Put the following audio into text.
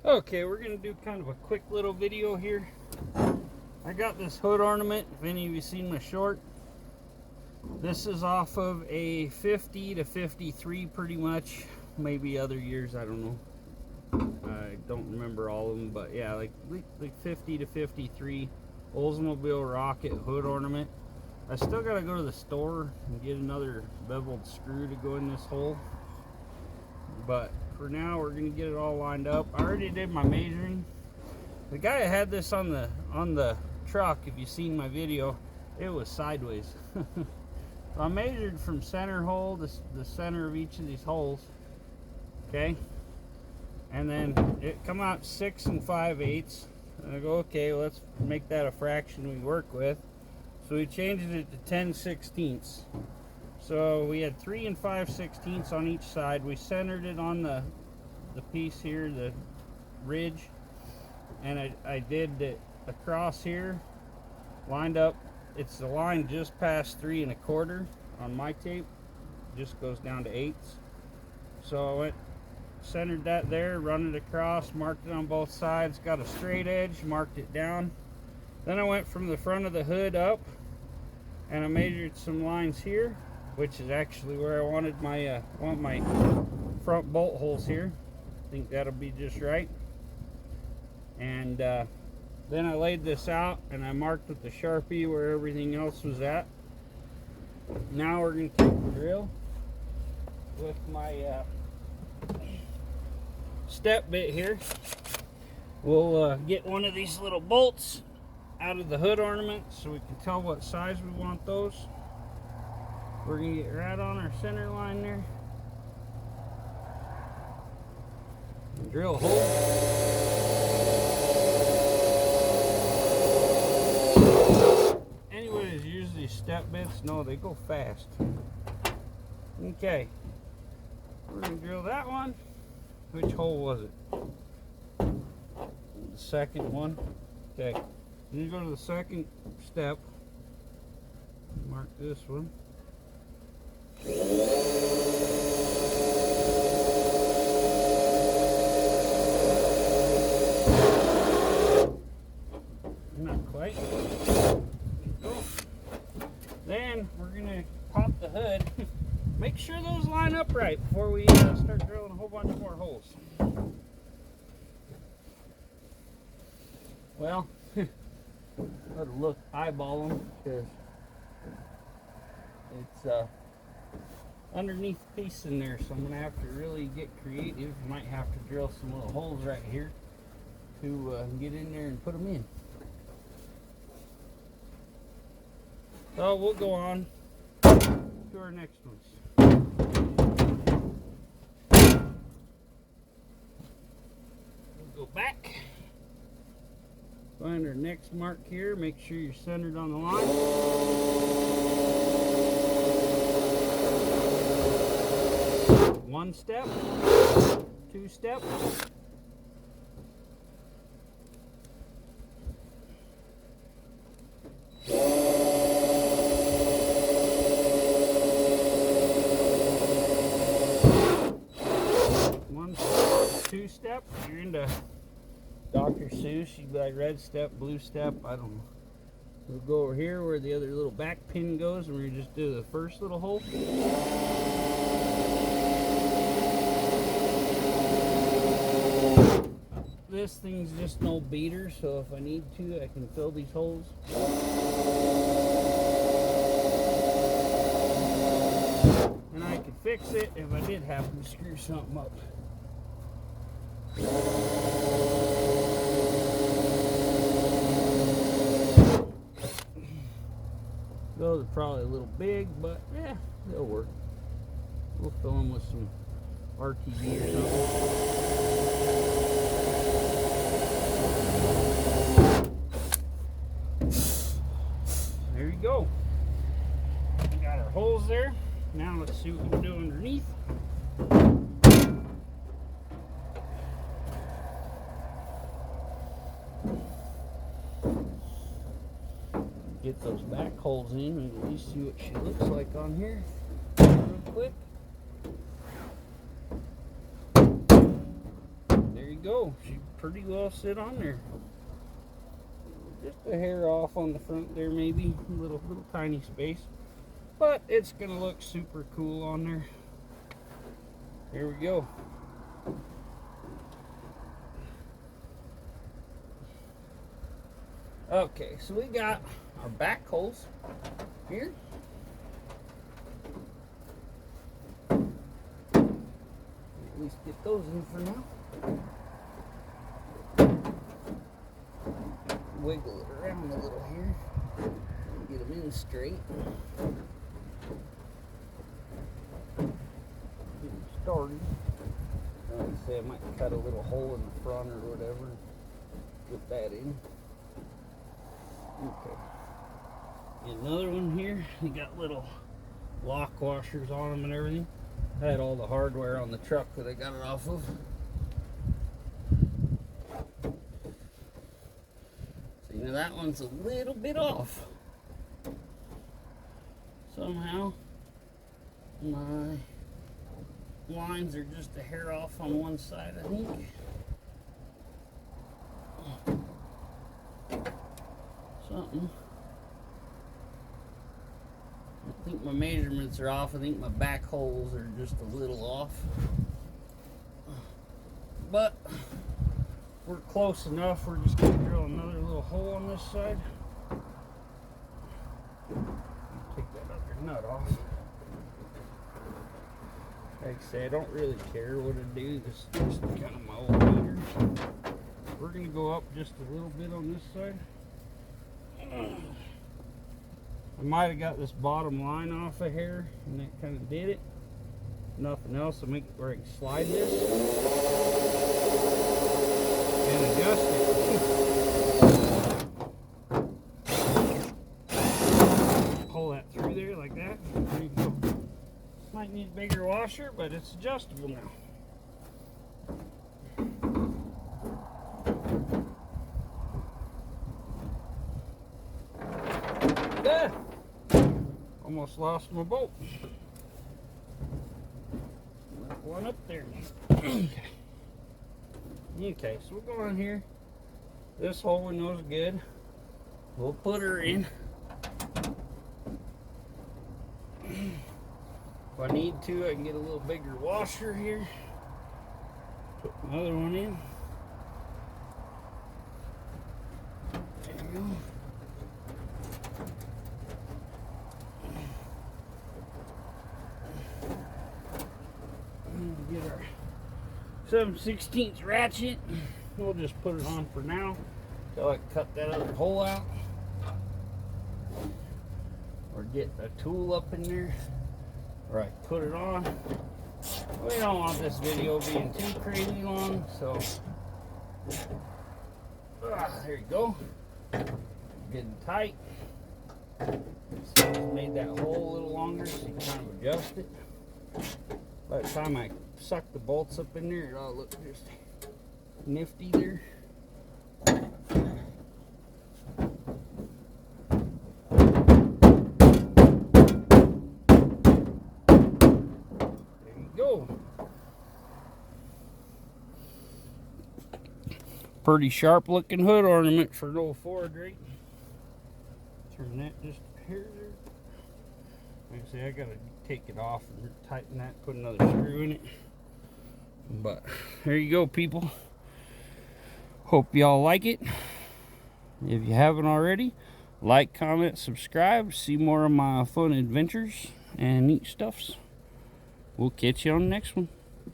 Okay, we're going to do kind of a quick little video here. I got this hood ornament, if any of you seen my short. This is off of a 50 to 53 pretty much. Maybe other years, I don't know. I don't remember all of them, but yeah, like 50 to 53 Oldsmobile Rocket Hood Ornament. I still got to go to the store and get another beveled screw to go in this hole. But for now, we're going to get it all lined up. I already did my measuring. The guy that had this on the truck, if you've seen my video, it was sideways. So I measured from center hole to the center of each of these holes. Okay, and then it come out 6 5/8. And I go, okay, well, let's make that a fraction we work with. So we changed it to 10/16. So we had 3 5/16 on each side. We centered it on the piece here, the ridge, and I did it across here, lined up. It's the line just past 3 1/4 on my tape. Just goes down to 8ths. So I went, centered that there, run it across, marked it on both sides, got a straight edge, marked it down. Then I went from the front of the hood up, and I measured some lines here, which is actually where I wanted my my front bolt holes here. I think that'll be just right. And then I laid this out and I marked with the Sharpie where everything else was at. Now we're going to take the drill with my step bit here. We'll get one of these little bolts out of the hood ornament so we can tell what size we want those. We're going to get right on our center line there. And drill a hole. Anybody who's used these step bits know they go fast. Okay. We're going to drill that one. Which hole was it? The second one. Okay. Then you go to the second step. Mark this one. Not quite. Then we're going to pop the hood. Make sure those line up right before we start drilling a whole bunch more holes. Well, let it look, eyeball them, because it's underneath the piece in there, so I'm going to have to really get creative. Might have to drill some little holes right here to get in there and put them in. So we'll go on to our next ones. We'll go back, find our next mark here, make sure you're centered on the line. One step, 2 steps. Step, you're into Dr. Seuss, you got red step, blue step, I don't know. We'll go over here where the other little back pin goes, and we're going to just do the first little hole. This thing's just no beater, so if I need to, I can fill these holes. And I can fix it if I did happen to screw something up. Those are probably a little big, but yeah, they'll work. We'll fill them with some RTV or something. There you go. We got our holes there. Now let's see what we can do underneath. Get those back holes in and at least see what she looks like on here real quick. There you go. She pretty well sit on there. Just a hair off on the front there, maybe a little tiny space, but it's gonna look super cool on there. Here we go. Okay, so we got our back holes here. At least get those in for now. Wiggle it around a little here. Get them in straight. Get them started. Like I say, I might cut a little hole in the front or whatever. Put that in. Okay. Another one here. You got little lock washers on them and everything. I had all the hardware on the truck that I got it off of. See, now that one's a little bit off. Somehow my lines are just a hair off on one side, I think. Something. I think my measurements are off. I think my back holes are just a little off. But we're close enough. We're just going to drill another little hole on this side. Take that other nut off. Like I say, I don't really care what I do. This is just kind of my old meter. We're going to go up just a little bit on this side. I might have got this bottom line off of here, and that kind of did it. Nothing else. I'll make it where I can slide this and adjust it. Pull that through there like that. There you go. Might need a bigger washer, but it's adjustable now. Ah, almost lost my bolt. Left one up there. Okay, so we'll go on here. This hole we know is good. We'll put her in. If I need to, I can get a little bigger washer here. Put another one in. There you go. Get our 7/16 ratchet. We'll just put it on for now until I cut that other hole out, or get a tool up in there, or I put it on. We don't want this video being too crazy long, so there you go. Good and tight. So I just made that hole a little longer so you can kind of adjust it. By the time I suck the bolts up in there, it all looks just nifty there. There you go. Pretty sharp looking hood ornament for an old Ford, right? Turn that just here. Like I say, I gotta take it off and tighten that, put another screw in it. But there you go, people. Hope y'all like it. If you haven't already, like, comment, subscribe, see more of my fun adventures and neat stuffs. We'll catch you on the next one.